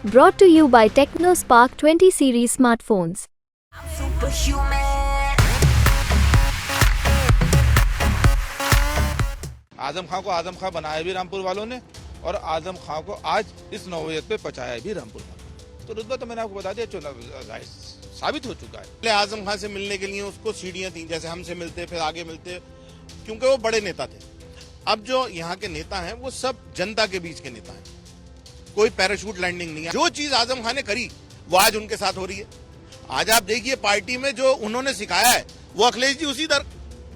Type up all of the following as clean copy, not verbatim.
Brought to you by TechnoSpark 20 series smartphones. आजम खां को आजम खां बनाया भी रामपुर वालों ने और आजम खां को आज इस नौबत पे पहुंचाया भी रामपुर वालों ने। तो रुतबा तो मैंने आपको बता दिया, चुनाव साबित हो चुका है। पहले आजम खां से मिलने के लिए उसको सीढ़ियां थी, जैसे हमसे मिलते फिर आगे मिलते, क्योंकि वो बड़े नेता थे। अब जो यहाँ के नेता हैं वो सब जनता के बीच के नेता हैं, कोई पैराशूट लैंडिंग नहीं है। जो चीज आजम खां ने करी वो आज उनके साथ हो रही है। आज आप देखिए पार्टी में जो उन्होंने सिखाया है वो अखिलेश जी उसी दर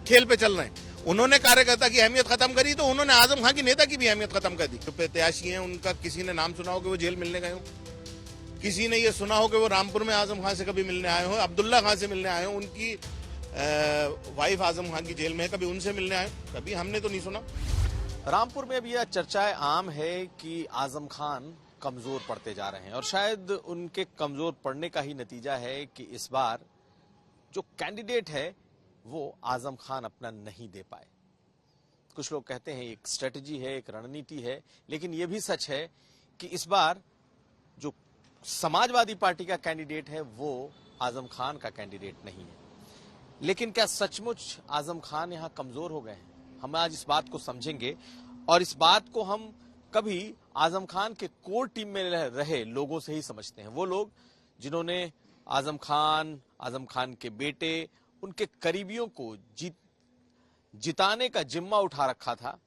खेल पे चल रहे हैं। उन्होंने कार्यकर्ता की अहमियत खत्म करी तो उन्होंने आजम खां की नेता की भी अहमियत खत्म कर दी। जो प्रत्याशी हैं उनका किसी ने नाम सुना हो कि वो जेल मिलने गए हो, किसी ने ये सुना हो कि वो रामपुर में आजम खां से कभी मिलने आए हो, अब्दुल्ला खां से मिलने आए हो, उनकी वाइफ आजम खां की जेल में है, कभी उनसे मिलने आए, कभी हमने तो नहीं सुना। रामपुर में अब यह चर्चाएं आम है कि आजम खान कमजोर पड़ते जा रहे हैं और शायद उनके कमजोर पड़ने का ही नतीजा है कि इस बार जो कैंडिडेट है वो आजम खान अपना नहीं दे पाए। कुछ लोग कहते हैं एक स्ट्रेटजी है, एक रणनीति है, लेकिन यह भी सच है कि इस बार जो समाजवादी पार्टी का कैंडिडेट है वो आजम खान का कैंडिडेट नहीं है। लेकिन क्या सचमुच आजम खान यहां कमजोर हो गए हैं? हम आज इस बात को समझेंगे और इस बात को हम कभी आजम खान के कोर टीम में रहे लोगों से ही समझते हैं। वो लोग जिन्होंने आजम खान के बेटे, उनके करीबियों को जिताने का जिम्मा उठा रखा था,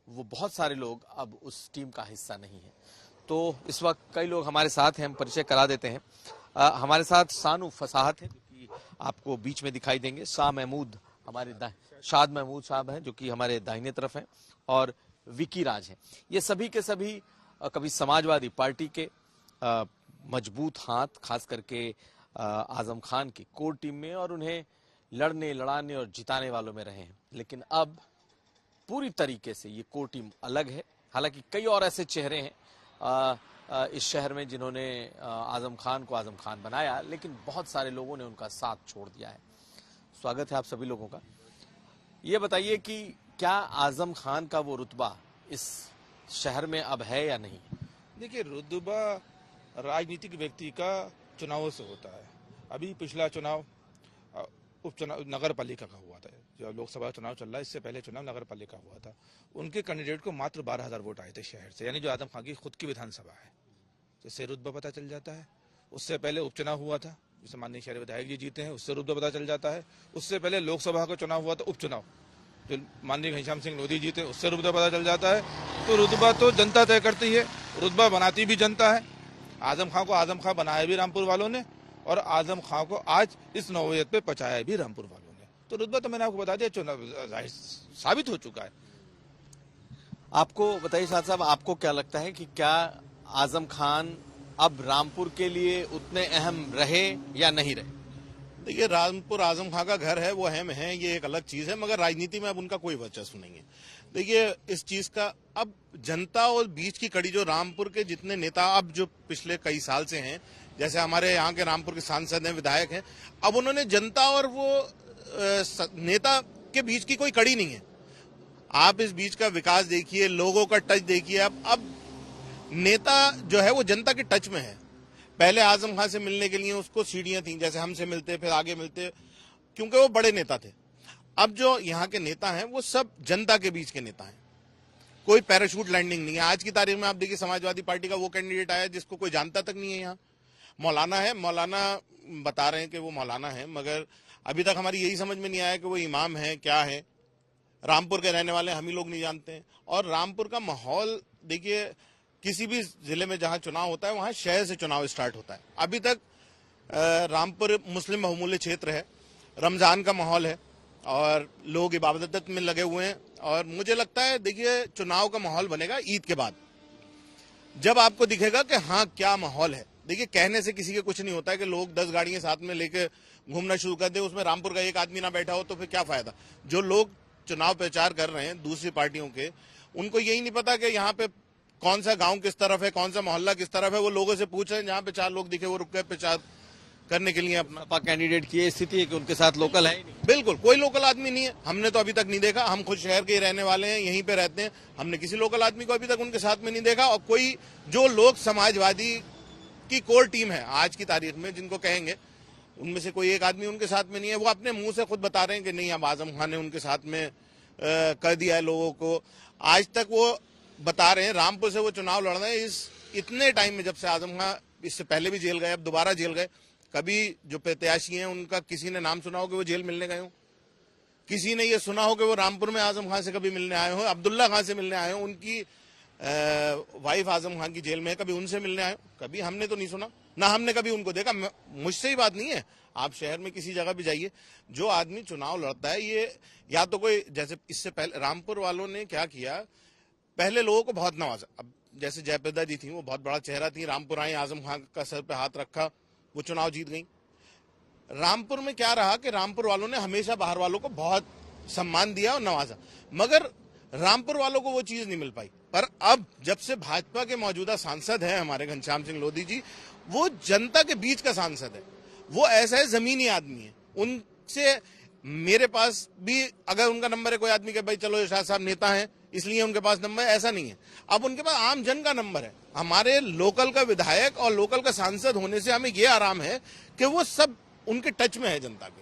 वो बहुत सारे लोग अब उस टीम का हिस्सा नहीं है। तो इस वक्त कई लोग हमारे साथ हैं, हम परिचय करा देते हैं। हमारे साथ सानू फसाहत है जो कि आपको बीच में दिखाई देंगे, शाद महमूद साहब हैं जो कि हमारे दाहिने तरफ हैं, और विकी राज हैं। ये सभी के सभी कभी समाजवादी पार्टी के मजबूत हाथ, खास करके आजम खान की कोर टीम में, और उन्हें लड़ने, लड़ाने और जिताने वालों में रहे हैं। लेकिन अब पूरी तरीके से ये कोर टीम अलग है। हालांकि कई और ऐसे चेहरे हैं इस शहर में जिन्होंने आजम खान को आजम खान बनाया, लेकिन बहुत सारे लोगों ने उनका साथ छोड़ दिया है। स्वागत है आप सभी लोगों का। ये बताइए कि क्या आजम खान का वो रुतबा इस शहर में अब है या नहीं? देखिए, रुतबा राजनीतिक व्यक्ति का चुनावों से होता है। अभी पिछला चुनाव उपचुनाव नगर पालिका का हुआ था, जो लोकसभा चुनाव चल रहा है, इससे पहले चुनाव नगर पालिका हुआ था। उनके कैंडिडेट को मात्र 12,000 वोट आए थे शहर से, यानी जो आजम खान की खुद की विधानसभा है, जिससे रुतबा पता चल जाता है। उससे पहले उपचुनाव हुआ था जिसे माननीय शहरी विधायक जी जीते हैं, उससे रुतबा पता चल जाता है। उससे पहले लोकसभा का चुनाव हुआ था, उपचुनाव, जो माननीय घनश्याम सिंह लोधी जीते, उससे रुतबा पता चल जाता है। तो रुतबा तो जनता तय करती है, रुतबा बनाती भी जनता है। आजम खां को आजम खां बनाया भी रामपुर वालों ने और आजम खां को आज इस नौबत पे पहुंचाया भी रामपुर वालों ने। तो रुतबा तो मैंने आपको बता दिया, चुनाव साबित हो चुका है। आपको बताइए शाद साहब, आपको क्या लगता है कि क्या आजम खान अब रामपुर के लिए उतने अहम रहे या नहीं रहे? देखिए, रामपुर आजम खां का घर है, वो अहम है, ये एक अलग चीज है, मगर राजनीति में अब उनका कोई वर्चस्व नहीं है। देखिए, इस चीज का अब जनता और बीच की कड़ी, जो रामपुर के जितने नेता अब जो पिछले कई साल से हैं, जैसे हमारे यहाँ के रामपुर के सांसद हैं, विधायक हैं, अब उन्होंने जनता और वो नेता के बीच की कोई कड़ी नहीं है। आप इस बीच का विकास देखिए, लोगों का टच देखिए। अब नेता जो है वो जनता के टच में है। पहले आजम खां से मिलने के लिए उसको सीढ़ियां थी, जैसे हमसे मिलते फिर आगे मिलते, क्योंकि वो बड़े नेता थे। अब जो यहाँ के नेता हैं वो सब जनता के बीच के नेता हैं, कोई पैराशूट लैंडिंग नहीं है। आज की तारीख में आप देखिए, समाजवादी पार्टी का वो कैंडिडेट आया जिसको कोई जानता तक नहीं है। यहाँ मौलाना है, मौलाना बता रहे हैं कि वो मौलाना है, मगर अभी तक हमारी यही समझ में नहीं आया कि वो इमाम है क्या है। रामपुर के रहने वाले हम ही लोग नहीं जानते हैं। और रामपुर का माहौल देखिए, किसी भी जिले में जहां चुनाव होता है वहां शहर से चुनाव स्टार्ट होता है। अभी तक रामपुर मुस्लिम बहुमूल्य क्षेत्र है, रमजान का माहौल है और लोग इबादत में लगे हुए हैं। और मुझे लगता है, देखिए, चुनाव का माहौल बनेगा ईद के बाद, जब आपको दिखेगा कि हाँ क्या माहौल है। देखिए, कहने से किसी के कुछ नहीं होता है कि लोग 10 गाड़ियां साथ में लेके घूमना शुरू कर दे, उसमें रामपुर का एक आदमी ना बैठा हो तो फिर क्या फायदा। जो लोग चुनाव प्रचार कर रहे हैं दूसरी पार्टियों के, उनको यही नहीं पता कि यहाँ पे कौन सा गांव किस तरफ है, कौन सा मोहल्ला किस तरफ है। वो लोगों से पूछ रहे हैं, जहाँ पे 4 लोग दिखे वो रुक गए प्रचार करने के लिए। अपना कैंडिडेट की स्थिति है कि उनके साथ लोकल है ही नहीं। बिल्कुल कोई लोकल आदमी नहीं है, हमने तो अभी तक नहीं देखा। हम खुद शहर के ही रहने वाले हैं, यहीं पे रहते हैं, हमने किसी लोकल आदमी को अभी तक उनके साथ में नहीं देखा। और कोई जो लोग समाजवादी उनकी कोर टीम है आज की तारीख में, जिनको कहेंगे उनमें से कोई एक आदमी उनके साथ में नहीं है। वो अपने मुंह से खुद बता रहे हैं कि नहीं, अब आजम खान ने उनके साथ में कर दिया है लोगों को। आज तक वो बता रहे हैं रामपुर से वो चुनाव लड़ रहे हैं इस इतने टाइम में, जब से आजम खान इससे पहले भी जेल गए, अब दोबारा जेल गए। कभी जो प्रत्याशी हैं उनका किसी ने नाम सुना हो कि वो जेल मिलने गए हो? किसी ने ये सुना हो कि वो रामपुर में आजम खान से कभी मिलने आए हो, अब्दुल्ला खान से मिलने आए हो, उनकी वाइफ आजम खान की जेल में है, कभी उनसे मिलने आए हो? कभी हमने तो नहीं सुना, ना हमने कभी उनको देखा। मुझसे ही बात नहीं है, आप शहर में किसी जगह भी जाइए, जो आदमी चुनाव लड़ता है ये या तो कोई, जैसे इससे पहले रामपुर वालों ने क्या किया, पहले लोगों को बहुत नवाजा। अब जैसे जयप्रदा जी थी, वो बहुत बड़ा चेहरा थी, रामपुर आई, आजम खान का सर पे हाथ रखा, वो चुनाव जीत गई। रामपुर में क्या रहा कि रामपुर वालों ने हमेशा बाहर वालों को बहुत सम्मान दिया और नवाजा, मगर रामपुर वालों को वो चीज नहीं मिल पाई। पर अब जब से भाजपा के मौजूदा सांसद हैं हमारे घनश्याम सिंह लोधी जी, वो जनता के बीच का सांसद है, वो ऐसा है जमीनी आदमी है। उनसे मेरे पास भी अगर उनका नंबर है, कोई आदमी के भाई चलो इरशाद साहब नेता हैं इसलिए उनके पास नंबर है, ऐसा नहीं है। अब उनके पास आम जन का नंबर है। हमारे लोकल का विधायक और लोकल का सांसद होने से हमें ये आराम है कि वो सब उनके टच में है जनता के।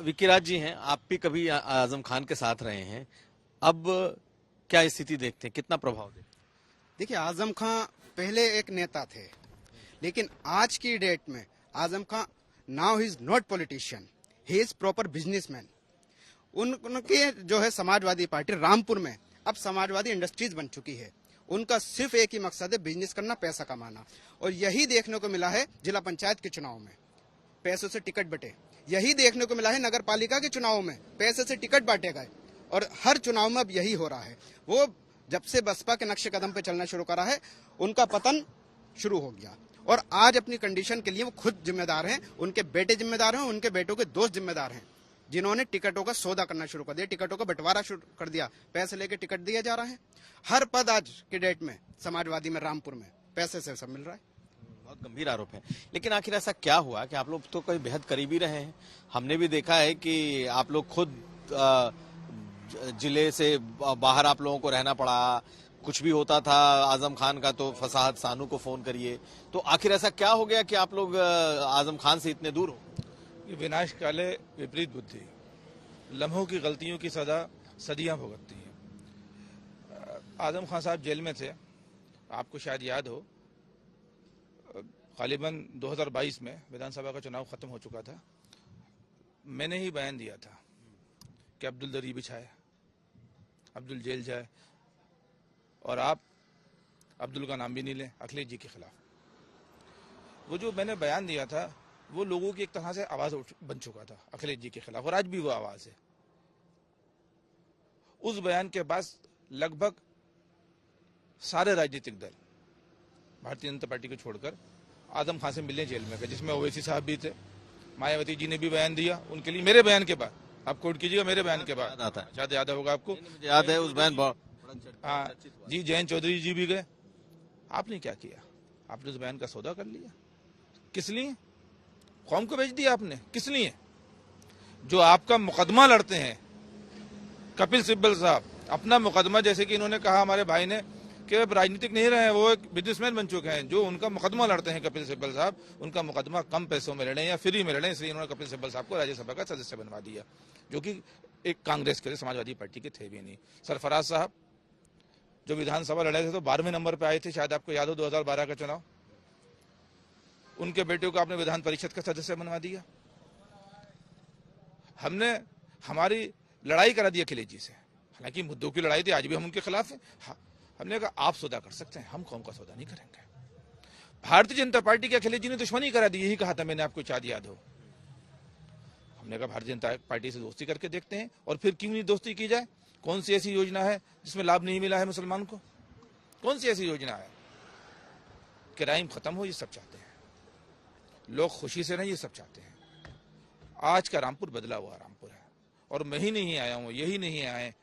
विक्की राज जी हैं, आप भी कभी आजम खान के साथ रहे हैं, अब क्या स्थिति देखते हैं, कितना प्रभाव देखते हैं? देखिए, आजम खान पहले एक नेता थे, लेकिन आज की डेट में Azam Khan now he is not politician, he is proper businessman. उनके जो है समाजवादी पार्टी रामपुर में अब समाजवादी इंडस्ट्रीज बन चुकी है। उनका सिर्फ एक ही मकसद है, बिजनेस करना, पैसा कमाना। और यही देखने को मिला है जिला पंचायत के चुनाव में, पैसों से टिकट बटे। यही देखने को मिला है नगर पालिका के चुनाव में, पैसे से टिकट बांटे गए। और हर चुनाव में अब यही हो रहा है। वो जब से बसपा के नक्शे कदम पे चलना शुरू करा है, उनका पतन शुरू हो गया। और आज अपनी कंडीशन के लिए वो खुद जिम्मेदार हैं, उनके बेटे जिम्मेदार हैं, उनके बेटों के दोस्त जिम्मेदार हैं, जिन्होंने टिकटों का सौदा करना शुरू कर दिया, टिकटों का बंटवारा शुरू कर दिया, पैसे लेके टिकट दिए जा रहे हैं। हर पद आज के डेट में समाजवादी में रामपुर में पैसे से सब मिल रहा है। बहुत गंभीर आरोप है। लेकिन आखिर ऐसा क्या हुआ कि आप लोग तो कहीं बेहद करीबी रहे हैं? हमने भी देखा है कि आप लोग खुद जिले से बाहर आप लोगों को रहना पड़ा, कुछ भी होता था आजम खान का तो फसाहत सानू को फोन करिए। तो आखिर ऐसा क्या हो गया कि आप लोग आजम खान से इतने दूर हो? ये विनाश काले विपरीत बुद्धि, लम्हों की गलतियों की सजा सदियां भुगतती है। आजम खान साहब जेल में थे, आपको शायद याद हो, गालिबन 2022 में विधानसभा का चुनाव खत्म हो चुका था। मैंने ही बयान दिया था कि अब्दुल दरी बिछाए, अब्दुल जेल जाए, और आप अब्दुल का नाम भी नहीं लें अखिलेश जी के खिलाफ। वो जो मैंने बयान दिया था वो लोगों की एक तरह से आवाज बन चुका था अखिलेश जी के खिलाफ, और आज भी वो आवाज है। उस बयान के बाद लगभग सारे राजनीतिक दल भारतीय जनता पार्टी को छोड़कर आजम खान से मिलने जेल में गए, जिसमें ओवैसी साहब भी थे, मायावती जी ने भी बयान दिया उनके लिए, मेरे बयान के बाद। आप कोट कीजिएगा, मेरे बयान के बाद आता है, शायद याद होगा आपको। याद है उस बयान? हाँ जी, जयंत चौधरी जी भी गए। आपने क्या किया? आपने उस बयान का सौदा कर लिया। किस लिए? कौम को बेच दिया आपने। किस लिए? जो आपका मुकदमा लड़ते हैं कपिल सिब्बल साहब, अपना मुकदमा, जैसे कि इन्होंने कहा हमारे भाई ने कि अब राजनीतिक नहीं रहे हैं, वो एक बिजनेसमैन बन चुके हैं। जो उनका मुकदमा लड़ते हैं कपिल सिब्बल साहब, उनका मुकदमा कम पैसों में लड़े या फ्री में लड़े, इसलिए उन्होंने कपिल सिब्बल साहब को राज्यसभा का सदस्य बनवा दिया, जो कि एक कांग्रेस के, समाजवादी पार्टी के थे भी नहीं। सरफराज साहब जो विधानसभा लड़े थे तो 12वें नंबर पे आए थे, शायद आपको याद हो 2012 का चुनाव, उनके बेटे को आपने विधान परिषद का सदस्य बनवा दिया। हमने हमारी लड़ाई करा दी अखिलेश जी से, हालांकि मुद्दों की लड़ाई थी, आज भी हम उनके खिलाफ हैं। हमने कहा आप सौदा कर सकते हैं, हम कौम का सौदा नहीं करेंगे। भारतीय जनता पार्टी के अखिलेश जी ने दुश्मनी करा दी, यही कहा था मैंने, आपको शायद याद हो। हमने कहा भारतीय जनता पार्टी से दोस्ती करके देखते हैं, और फिर क्यों नहीं दोस्ती की जाए? कौन सी ऐसी योजना है जिसमें लाभ नहीं मिला है मुसलमान को? कौन सी ऐसी योजना है? क्राइम खत्म हो, ये सब चाहते हैं लोग, खुशी से नहीं, ये सब चाहते हैं। आज का रामपुर बदला हुआ रामपुर है, और मैं ही नहीं आया हूं, यही नहीं आए,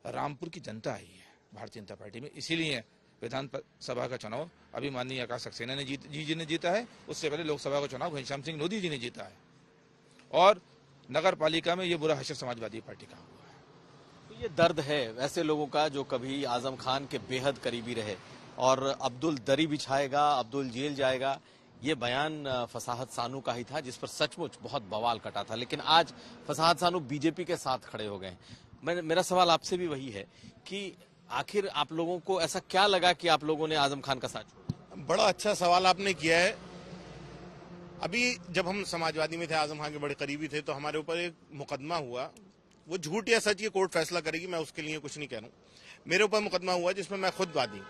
रामपुर की जनता आई है भारतीय जनता पार्टी में। इसीलिए विधानसभा का चुनाव अभी माननीय आकाश सक्सेना ने जी ने जीता है, उससे पहले लोकसभा का चुनाव घनश्याम सिंह लोधी जी ने जीता है, और नगर पालिका में ये बुरा हशर समाजवादी पार्टी का हुआ है। तो ये दर्द है वैसे लोगों का जो कभी आजम खान के बेहद करीबी रहे, और अब्दुल दरी बिछाएगा, अब्दुल जेल जाएगा, ये बयान फसाहत सानू का ही था, जिस पर सचमुच बहुत बवाल कटा था। लेकिन आज फसाहत सानू बीजेपी के साथ खड़े हो गए। मेरा सवाल आपसे भी वही है कि आखिर आप लोगों को ऐसा क्या लगा कि आप लोगों ने आजम खान का साथ छोड़ा? बड़ा अच्छा सवाल आपने किया है। अभी जब हम समाजवादी में थे, आजम खान के बड़े करीबी थे, तो हमारे ऊपर एक मुकदमा हुआ। वो झूठ या सच ये कोर्ट फैसला करेगी, मैं उसके लिए कुछ नहीं कह रहा हूं। मेरे ऊपर मुकदमा हुआ जिसमें मैं खुद वादी।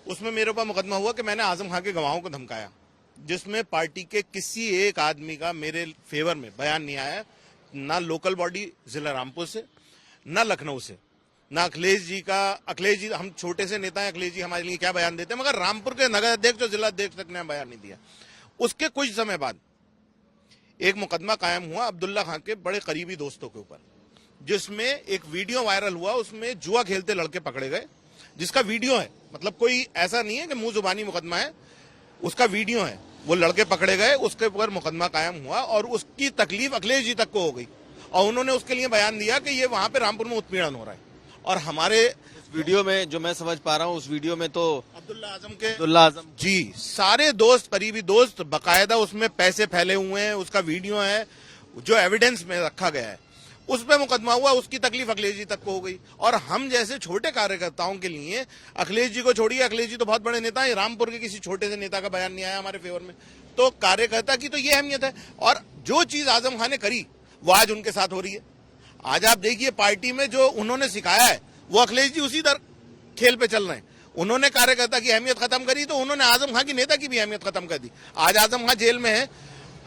उसमें मेरे ऊपर मुकदमा हुआ कि मैंने आजम खान के गवाहों को धमकाया, जिसमें पार्टी के किसी एक आदमी का मेरे फेवर में बयान नहीं आया, ना लोकल बॉडी जिला रामपुर से, ना लखनऊ से, ना अखिलेश जी। हम छोटे से नेता हैं, अखिलेश जी हमारे लिए क्या बयान देते हैं, मगर रामपुर के नगर अध्यक्ष और जिला अध्यक्ष तक ने बयान नहीं दिया। उसके कुछ समय बाद एक मुकदमा कायम हुआ अब्दुल्ला खान के बड़े करीबी दोस्तों के ऊपर, जिसमें एक वीडियो वायरल हुआ। उसमें जुआ खेलते लड़के पकड़े गए, जिसका वीडियो है, मतलब कोई ऐसा नहीं है कि मुंह जुबानी मुकदमा है, उसका वीडियो है। वो लड़के पकड़े गए, उसके ऊपर मुकदमा कायम हुआ और उसकी तकलीफ अखिलेश जी तक को हो गई और उन्होंने उसके लिए बयान दिया कि ये वहां पे रामपुर में उत्पीड़न हो रहा है। और हमारे वीडियो में जो मैं समझ पा रहा हूँ, उस वीडियो में तो अब्दुल्ला आजम जी सारे दोस्त, करीबी दोस्त, बकायदा उसमें पैसे फैले हुए हैं, उसका वीडियो है जो एविडेंस में रखा गया है, उस पर मुकदमा हुआ। उसकी तकलीफ अखिलेश जी तक को हो गई। और हम जैसे छोटे कार्यकर्ताओं के लिए, अखिलेश जी को छोड़िए, अखिलेश जी तो बहुत बड़े नेता हैं, रामपुर के किसी छोटे से नेता का बयान नहीं आया हमारे फेवर में। तो कार्यकर्ता की तो ये अहमियत है। और जो चीज आजम खान ने करी वो आज उनके साथ हो रही है। आज आप देखिए, पार्टी में जो उन्होंने सिखाया है वो अखिलेश जी उसी दर खेल पे चल रहे हैं। उन्होंने कार्यकर्ता की अहमियत खत्म करी तो उन्होंने आजम खान की नेता की भी अहमियत खत्म कर दी। आज आजम खान जेल में है,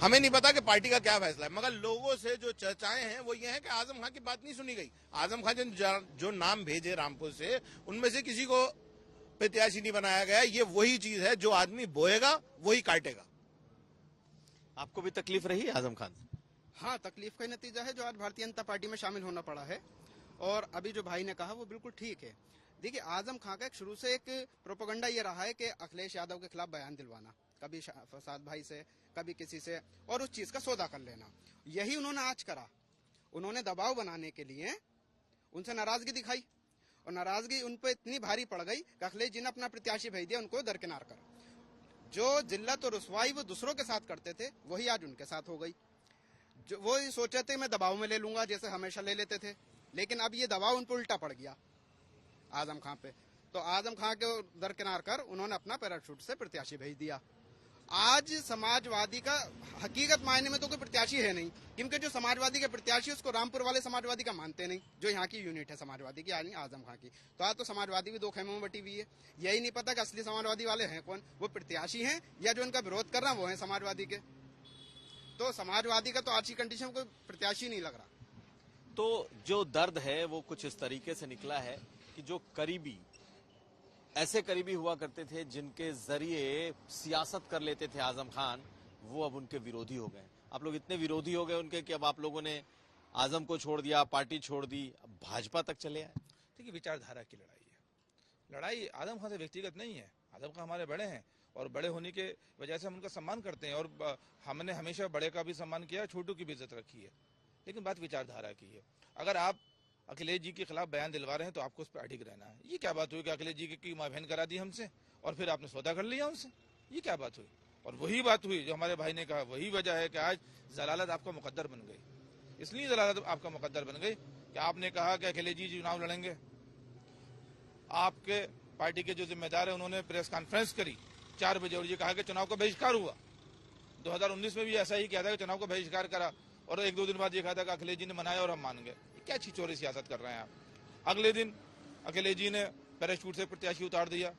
हमें नहीं पता कि पार्टी का क्या फैसला है, मगर लोगों से जो चर्चाएं हैं वो ये है कि आजम खान की बात नहीं सुनी गई। आजम खान जो नाम भेजे रामपुर से, उनमें से किसी को प्रत्याशी नहीं बनाया गया। ये वही चीज है, जो आदमी बोएगा वही काटेगा। आपको भी तकलीफ रही आजम खान? हाँ, तकलीफ का ही नतीजा है जो आज भारतीय जनता पार्टी में शामिल होना पड़ा है। और अभी जो भाई ने कहा वो बिल्कुल ठीक है। देखिए, आजम खान का शुरू से एक प्रोपेगेंडा ये रहा है कि अखिलेश यादव के खिलाफ बयान दिलवाना, कभी फसाद भाई से, कभी किसी से, और उस चीज का सौदा कर लेना। यही उन्होंने आज करा। उन्होंने दबाव बनाने के लिए उनसे नाराजगी दिखाई और नाराजगी उन पर इतनी भारी पड़ गई कि अखिलेश जी ने अपना प्रत्याशी भेज दिया उनको दरकिनार कर। जो जिल्लत और रुसवाई वो दूसरों के साथ करते थे वही आज उनके साथ हो गई। जो वो सोचे थे मैं दबाव में ले लूंगा, जैसे हमेशा ले लेते थे, लेकिन अब ये दबाव उन पर उल्टा पड़ गया आजम खान पे। तो आजम खान के दरकिनार कर उन्होंने अपना पैराशूट से प्रत्याशी भेज दिया। आज समाजवादी का हकीकत मायने में तो कोई प्रत्याशी है नहीं, क्योंकि जो समाजवादी के प्रत्याशी उसको रामपुर वाले समाजवादी का मानते नहीं, जो यहाँ की यूनिट है समाजवादी की, यानी आजम खान की। तो आज तो समाजवादी भी दो खेमों में बटी हुई है। यही नहीं पता कि असली समाजवादी वाले हैं कौन, वो प्रत्याशी हैं या जो उनका विरोध कर रहा है वो है समाजवादी के। तो समाजवादी का तो आज की कंडीशन कोई प्रत्याशी नहीं लग रहा। तो जो दर्द है वो कुछ इस तरीके से निकला है कि जो करीबी, ऐसे करीबी हुआ करते थे जिनके जरिए सियासत कर लेते थे आजम खान, वो अब उनके विरोधी हो गए। आप लोग इतने विरोधी हो गए उनके कि अब आप लोगों ने आजम को छोड़ दिया, पार्टी छोड़ दी, अब भाजपा तक चले आए। देखिए, विचारधारा की लड़ाई है। लड़ाई आजम खान से व्यक्तिगत नहीं है। आजम खान हमारे बड़े हैं और बड़े होने के वजह से हम उनका सम्मान करते हैं और हमने हमेशा बड़े का भी सम्मान किया, छोटू की भी इज्जत रखी है। लेकिन बात विचारधारा की है। अगर आप अखिलेश जी के खिलाफ बयान दिलवा रहे हैं तो आपको उस पर अडिग रहना है। ये क्या बात हुई कि अखिलेश जी की मां बहन करा दी हमसे और फिर आपने सौदा कर लिया उनसे? ये क्या बात हुई? और वही बात हुई जो हमारे भाई ने कहा, वही वजह है कि आज जलालत आपका मुकद्दर बन गई। इसलिए जलालत आपका मुकद्दर बन गई कि आपने कहा कि अखिलेश जी चुनाव लड़ेंगे। आपके पार्टी के जो जिम्मेदार है उन्होंने प्रेस कॉन्फ्रेंस करी 4 बजे और ये कहा कि चुनाव का बहिष्कार हुआ। 2019 में भी ऐसा ही किया था कि चुनाव का बहिष्कार करा और 1-2 दिन बाद ये कहा था कि अखिलेश जी ने मनाया और हम मान गए। क्या छिछोरी सियासत कर रहे हैं आप? अगले दिन अखिलेश जी ने पैराशूट से प्रत्याशी उतार दिया।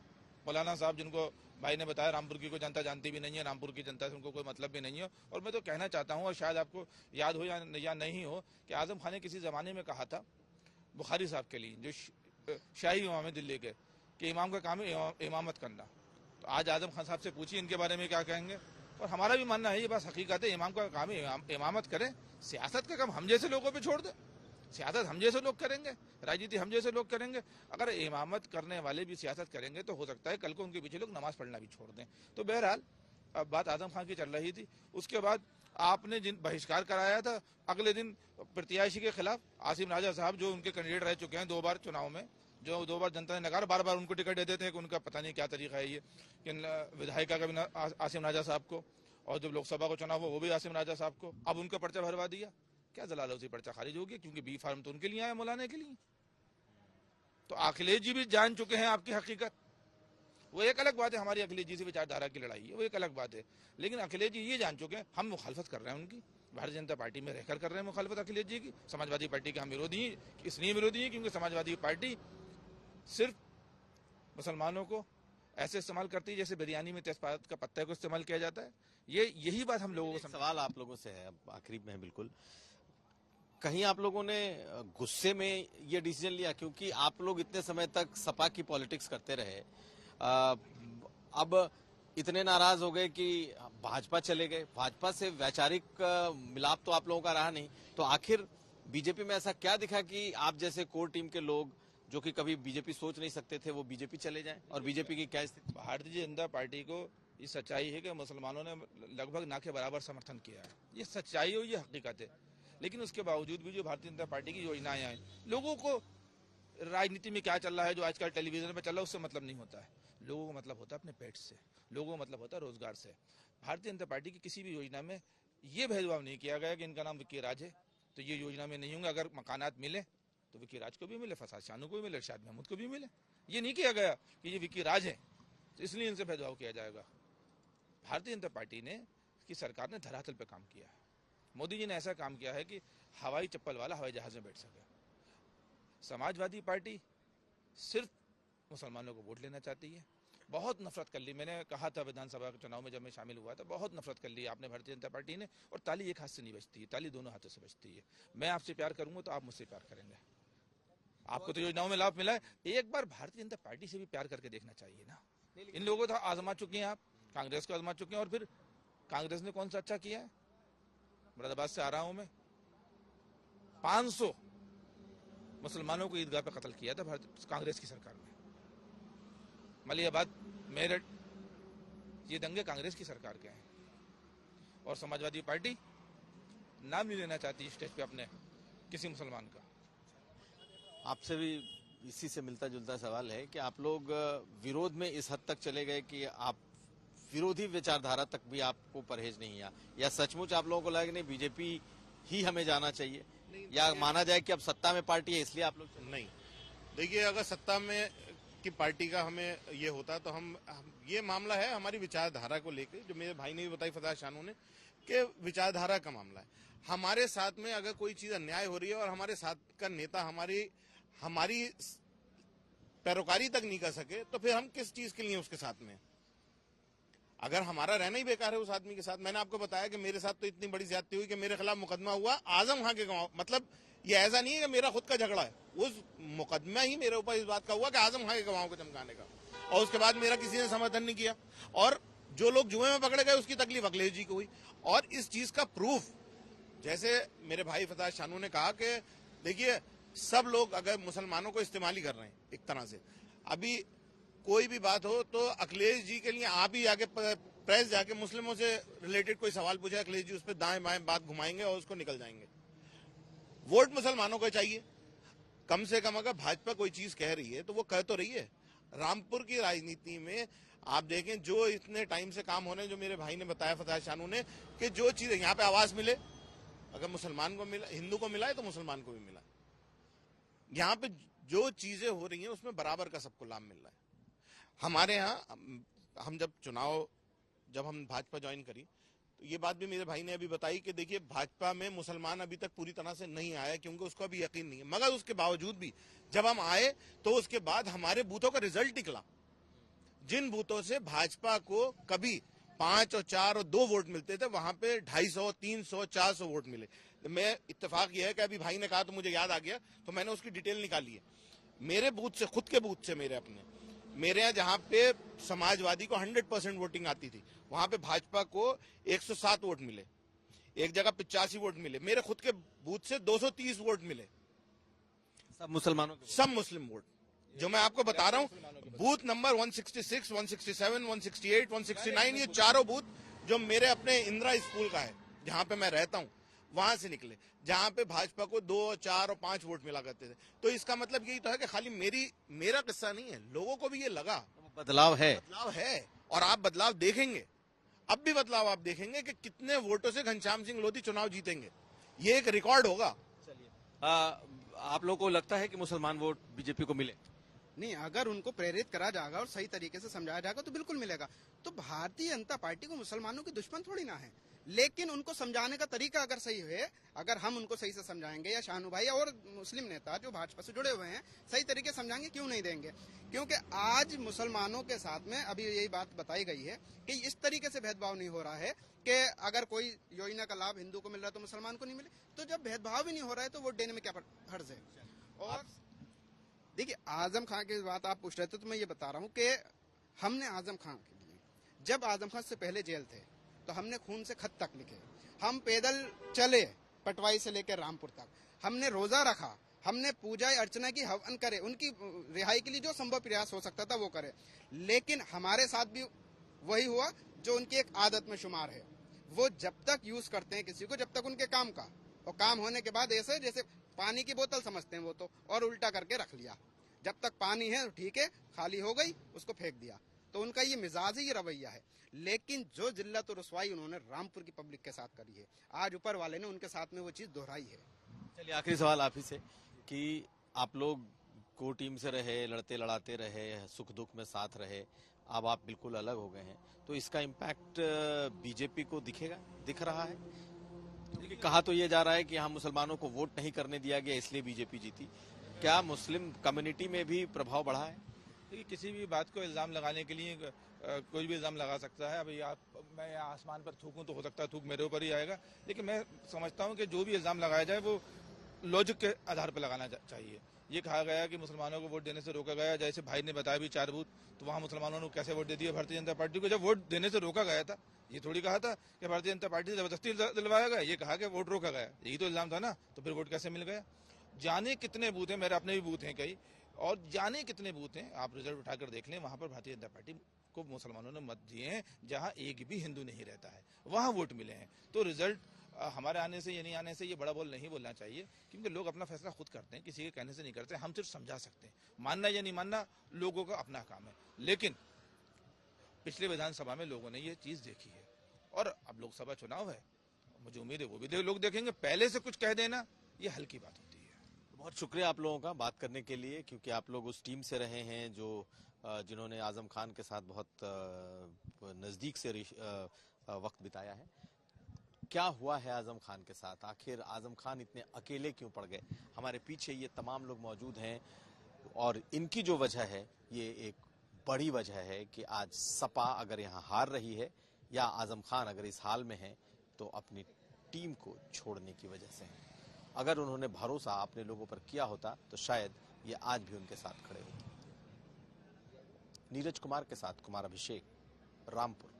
मौलाना साहब, जिनको भाई ने बताया रामपुर की कोई जनता जानती भी नहीं है, रामपुर की जनता से उनको कोई मतलब भी नहीं है। और मैं तो कहना चाहता हूँ, और शायद आपको याद हो या नहीं हो, कि आजम खान ने किसी जमाने में कहा था बुखारी साहब के लिए, जो शाही इमाम है दिल्ली के, कि इमाम का काम है इमामत करना। तो आज आजम खान साहब से पूछिए इनके बारे में क्या कहेंगे। और हमारा भी मानना है, ये बस हकीकत है, इमाम का काम है इमामत करें, सियासत का काम हम जैसे लोगों पे छोड़ दें। सियासत हम जैसे लोग करेंगे, राजनीति हम जैसे लोग करेंगे। अगर इमामत करने वाले भी सियासत करेंगे तो हो सकता है कल को उनके पीछे लोग नमाज पढ़ना भी छोड़ दें। तो बहरहाल अब बात आजम खान की चल रही थी। उसके बाद आपने जिन बहिष्कार कराया था, अगले दिन प्रत्याशी के खिलाफ आसिम राजा साहब, जो उनके कैंडिडेट रह चुके हैं 2 बार चुनाव में, जो 2 बार जनता ने नकारा, बार बार उनको टिकट दे देते हैं कि उनका पता नहीं क्या तरीका है ये कि विधायिका का भी आसिम राजा साहब को, और जब लोकसभा को चुनाव हुआ वो भी आसिम राजा साहब को, अब उनका पर्चा भरवा दिया। क्या जलालौसी पर्चा खारिज हो गया, क्योंकि बी फार्म तो उनके लिए आया मौलाने के लिए। तो अखिलेश जी भी जान चुके हैं आपकी हकीकत। वो एक अलग बात है, हमारी अखिलेश जी से विचारधारा की लड़ाई है, वो एक अलग बात है, लेकिन अखिलेश जी ये जान चुके हैं हम मुखालफत कर रहे हैं उनकी, भारतीय जनता पार्टी में रहकर कर रहे हैं मुखालफत अखिलेश जी की। समाजवादी पार्टी के हम विरोधी हैं, इसलिए विरोधी हैं क्योंकि समाजवादी पार्टी सिर्फ मुसलमानों को ऐसे इस्तेमाल करती है जैसे बिरयानी में तेजपात का पत्ता को इस्तेमाल किया जाता है। यही बात हम लोगों को सवाल आप लोगों से है, अब आखिरी में है बिल्कुल, कहीं आप लोगों ने गुस्से में ये डिसीजन लिया, क्योंकि आप लोग इतने समय तक सपा की पॉलिटिक्स करते रहे, अब इतने नाराज हो गए कि भाजपा चले गए, भाजपा से वैचारिक मिलाप तो आप लोगों का रहा नहीं, तो आखिर बीजेपी में ऐसा क्या दिखा कि आप जैसे कोर टीम के लोग जो कि कभी बीजेपी सोच नहीं सकते थे वो बीजेपी चले जाएं, और बीजेपी की क्या स्थिति? भारतीय जनता पार्टी को ये सच्चाई है कि मुसलमानों ने लगभग ना के बराबर समर्थन किया है, ये सच्चाई हो, ये हकीकत है। लेकिन उसके बावजूद भी जो भारतीय जनता पार्टी की योजनाएं आई, लोगों को राजनीति में क्या चल रहा है जो आजकल टेलीविजन में चल रहा है उससे मतलब नहीं होता है, लोगों को मतलब होता है अपने पेट से, लोगों को मतलब होता है रोजगार से। भारतीय जनता पार्टी की किसी भी योजना में ये भेदभाव नहीं किया गया कि इनका नाम विक्की राज है तो ये योजना में नहीं होंगे, अगर मकानात मिले तो विक्की राज को भी मिले, फसाद शानू को भी मिले, इरशाद महमूद को भी मिले। ये नहीं किया गया कि ये विक्की राज है तो इसलिए इनसे भेदभाव किया जाएगा। भारतीय जनता पार्टी ने की सरकार ने धरातल पर काम किया है, मोदी जी ने ऐसा काम किया है कि हवाई चप्पल वाला हवाई जहाज में बैठ सके। समाजवादी पार्टी सिर्फ मुसलमानों को वोट लेना चाहती है, बहुत नफरत कर ली। मैंने कहा था विधानसभा के चुनाव में जब मैं शामिल हुआ था, बहुत नफरत कर ली आपने भारतीय जनता पार्टी ने, और ताली एक हाथ से नहीं बजती है, ताली दोनों हाथों से बजती है। मैं आपसे प्यार करूंगा तो आप मुझसे प्यार करेंगे, आपको तो योजनाओं में लाभ मिला है, एक बार भारतीय जनता पार्टी से भी प्यार करके देखना चाहिए ना। इन लोगों को तो आजमा चुके हैं आप, कांग्रेस को आजमा चुके हैं, और फिर कांग्रेस ने कौन सा अच्छा किया है? मुरादाबाद से आ रहा हूं मैं, 500 मुसलमानों को ईदगाह पे कत्ल किया था कांग्रेस की सरकार में। मलियाबाद, मेरठ, ये दंगे कांग्रेस की सरकार के हैं, और समाजवादी पार्टी नाम नहीं लेना चाहती स्टेज पे अपने किसी मुसलमान का। आपसे भी इसी से मिलता जुलता सवाल है कि आप लोग विरोध में इस हद तक चले गए कि आप विरोधी विचारधारा तक भी आपको परहेज नहीं है, या सचमुच आप लोगों को लगे नहीं बीजेपी ही हमें जाना चाहिए, या माना जाए कि अब सत्ता में पार्टी है इसलिए आप लोग नहीं। देखिए, अगर सत्ता में की पार्टी का हमें ये होता तो हम ये मामला है हमारी विचारधारा को लेकर, जो मेरे भाई ने भी बताई फसाद शानू ने, कि विचारधारा का मामला है। हमारे साथ में अगर कोई चीज अन्याय हो रही है और हमारे साथ का नेता हमारी पैरोकारी तक नहीं कर सके तो फिर हम किस चीज के लिए उसके साथ में? अगर हमारा रहना ही बेकार है उस आदमी के साथ। मैंने आपको बताया कि मेरे साथ तो इतनी बड़ी ज्यादती हुई कि मेरे खिलाफ मुकदमा हुआ आजम खां के गांव, मतलब ये ऐसा नहीं है कि मेरा खुद का झगड़ा है, उस मुकदमा ही मेरे ऊपर इस बात का हुआ कि आजम खां के गवाहों को चमकाने का, और उसके बाद मेरा किसी ने समर्थन नहीं किया, और जो लोग जुए में पकड़े गए उसकी तकलीफ अखिलेश जी को हुई। और इस चीज का प्रूफ, जैसे मेरे भाई फसाद शानू ने कहा कि देखिए सब लोग अगर मुसलमानों को इस्तेमाल ही कर रहे हैं एक तरह से, अभी कोई भी बात हो तो अखिलेश जी के लिए आप ही आगे प्रेस जाके मुस्लिमों से रिलेटेड कोई सवाल पूछे, अखिलेश जी उस पर दाएं बाएं बात घुमाएंगे और उसको निकल जाएंगे। वोट मुसलमानों को चाहिए, कम से कम अगर भाजपा कोई चीज कह रही है तो वो कह तो रही है। रामपुर की राजनीति में आप देखें जो इतने टाइम से काम होने, जो मेरे भाई ने बताया फसाद शानू ने, कि जो चीज यहाँ पे आवाज मिले, अगर मुसलमान को मिला, हिंदू को मिला है तो मुसलमान को भी मिला। यहाँ पे जो चीजें हो रही हैं उसमें बराबर का सबको लाभ मिल रहा है। हमारे यहाँ हम जब हम भाजपा ज्वाइन करी तो ये बात भी मेरे भाई ने अभी बताई कि देखिए भाजपा में मुसलमान अभी तक पूरी तरह से नहीं आया क्योंकि उसको अभी यकीन नहीं है, मगर उसके बावजूद भी जब हम आए तो उसके बाद हमारे बूथों का रिजल्ट निकला। जिन बूथों से भाजपा को कभी 5 और 4 और 2 वोट मिलते थे वहां पे 250, 300, 400 वोट मिले। मैं इत्तेफाक यह है कि अभी भाई ने कहा तो मुझे याद आ गया, तो मैंने उसकी डिटेल निकाली है। मेरे बूथ से, खुद के बूथ से, मेरे यहाँ जहाँ पे समाजवादी को 100% वोटिंग आती थी वहां पे भाजपा को 107 वोट मिले, एक जगह 85 वोट मिले। मेरे खुद के बूथ से 230 वोट मिले, सब मुसलमानों के, सब मुस्लिम वोट। जो मैं आपको बता रहा हूँ, बूथ नंबर 166, 167, 168, 169, ये चारों बूथ जो मेरे अपने इंदिरा स्कूल का है जहां पे मैं रहता हूँ, वहां से निकले, जहां पे भाजपा को 2, 4 और 5 वोट मिला करते थे। तो इसका मतलब यही तो है कि खाली मेरा किस्सा नहीं है, लोगों को भी ये लगा बदलाव है। और आप बदलाव देखेंगे, अब भी बदलाव आप देखेंगे कि कितने वोटों से घनश्याम सिंह लोधी चुनाव जीतेंगे, ये एक रिकॉर्ड होगा। आप लोगों को लगता है कि मुसलमान वोट बीजेपी को मिले? नहीं, अगर उनको प्रेरित करा जाएगा और सही तरीके से समझाया जाएगा तो बिल्कुल मिलेगा। तो भारतीय जनता पार्टी को मुसलमानों की दुश्मन थोड़ी ना है, लेकिन उनको समझाने का तरीका अगर सही है, अगर हम उनको सही से समझाएंगे या शानू भाई और मुस्लिम नेता जो भाजपा से जुड़े हुए हैं सही तरीके से समझाएंगे, क्यों नहीं देंगे? क्योंकि आज मुसलमानों के साथ में अभी यही बात बताई गई है कि इस तरीके से भेदभाव नहीं हो रहा है कि अगर कोई योजना का लाभ हिंदू को मिल रहा है तो मुसलमान को नहीं मिले। तो जब भेदभाव ही नहीं हो रहा है तो वोट देने में क्या हर्ज है? और देखिए, आजम खान की बात आप पूछ रहे थे तो मैं ये बता रहा हूँ कि हमने आजम खान के लिए, जब आजम खान से पहले जेल थे तो हमने खून से खत तक लिखे, हम पैदल चले पटवाई से लेकर रामपुर तक, हमने रोजा रखा, हमने पूजा अर्चना की, हवन करे, उनकी रिहाई के लिए जो संभव प्रयास हो सकता था वो करे। लेकिन हमारे साथ भी वही हुआ जो उनकी एक आदत में शुमार है, वो जब तक यूज करते हैं किसी को, जब तक उनके काम का, और काम होने के बाद ऐसे जैसे पानी की बोतल समझते हैं वो तो, और उल्टा करके रख लिया। जब तक पानी है ठीक है, खाली हो गई उसको फेंक दिया। तो उनका ये मिजाज ही ये रवैया है। लेकिन जो जिल्लत और रुसवाई उन्होंने रामपुर की पब्लिक के साथ करी है, आज ऊपर वाले ने उनके साथ में वो चीज दोहराई है। चलिए, आखिरी सवाल आप ही से कि आप लोग को टीम से रहे, लड़ते लड़ाते रहे, सुख दुख में साथ रहे, अब आप बिल्कुल अलग हो गए हैं, तो इसका इम्पैक्ट बीजेपी को दिख रहा है? क्योंकि कहा तो ये जा रहा है कि यहाँ मुसलमानों को वोट नहीं करने दिया गया इसलिए बीजेपी जीती। क्या मुस्लिम कम्युनिटी में भी प्रभाव बढ़ा है? देखिए, किसी भी बात को इल्जाम लगाने के लिए कोई भी इल्जाम लगा सकता है। अभी मैं आसमान पर थूकूं तो हो सकता है थूक मेरे ऊपर ही आएगा, लेकिन मैं समझता हूं कि जो भी इल्जाम लगाया जाए वो लॉजिक के आधार पर लगाना चाहिए। ये कहा गया कि मुसलमानों को वोट देने से रोका गया, जैसे भाई ने बताया भी 4 बूथ, तो वहां मुसलमानों ने कैसे वोट दे दिया भारतीय जनता पार्टी को? जब वोट देने से रोका गया था, ये थोड़ी कहा था कि भारतीय जनता पार्टी से जबरदस्ती दिलवाया गया, ये कहा कि वोट रोका गया, यही तो इल्जाम था ना। तो फिर वोट कैसे मिल गया? जाने कितने बूथ हैं, मेरे अपने भी बूथ हैं कई, और जाने कितने बूथ हैं, आप रिजल्ट उठाकर देख लें, वहां पर भारतीय जनता पार्टी को मुसलमानों ने मत दिए हैं जहां एक भी हिंदू नहीं रहता है, वहां वोट मिले हैं। तो रिजल्ट हमारे आने से या नहीं आने से ये बड़ा बोल नहीं बोलना चाहिए, क्योंकि लोग अपना फैसला खुद करते हैं, किसी के कहने से नहीं करते। हम सिर्फ समझा सकते हैं, मानना या नहीं मानना लोगों का अपना काम है। लेकिन पिछले विधानसभा में लोगों ने ये चीज देखी है, और अब लोकसभा चुनाव है, मुझे उम्मीद है वो भी लोग देखेंगे। पहले से कुछ कह देना ये हल्की बात होती है। बहुत शुक्रिया आप लोगों का बात करने के लिए, क्योंकि आप लोग उस टीम से रहे हैं जो जिन्होंने आजम खान के साथ बहुत नजदीक से वक्त बिताया है। क्या हुआ है आजम खान के साथ? आखिर आजम खान इतने अकेले क्यों पड़ गए? हमारे पीछे ये तमाम लोग मौजूद हैं, और इनकी जो वजह है, ये एक बड़ी वजह है कि आज सपा अगर यहाँ हार रही है या आजम खान अगर इस हाल में है, तो अपनी टीम को छोड़ने की वजह से है। अगर उन्होंने भरोसा अपने लोगों पर किया होता तो शायद ये आज भी उनके साथ खड़े होते। नीरज कुमार के साथ कुमार अभिषेक, रामपुर।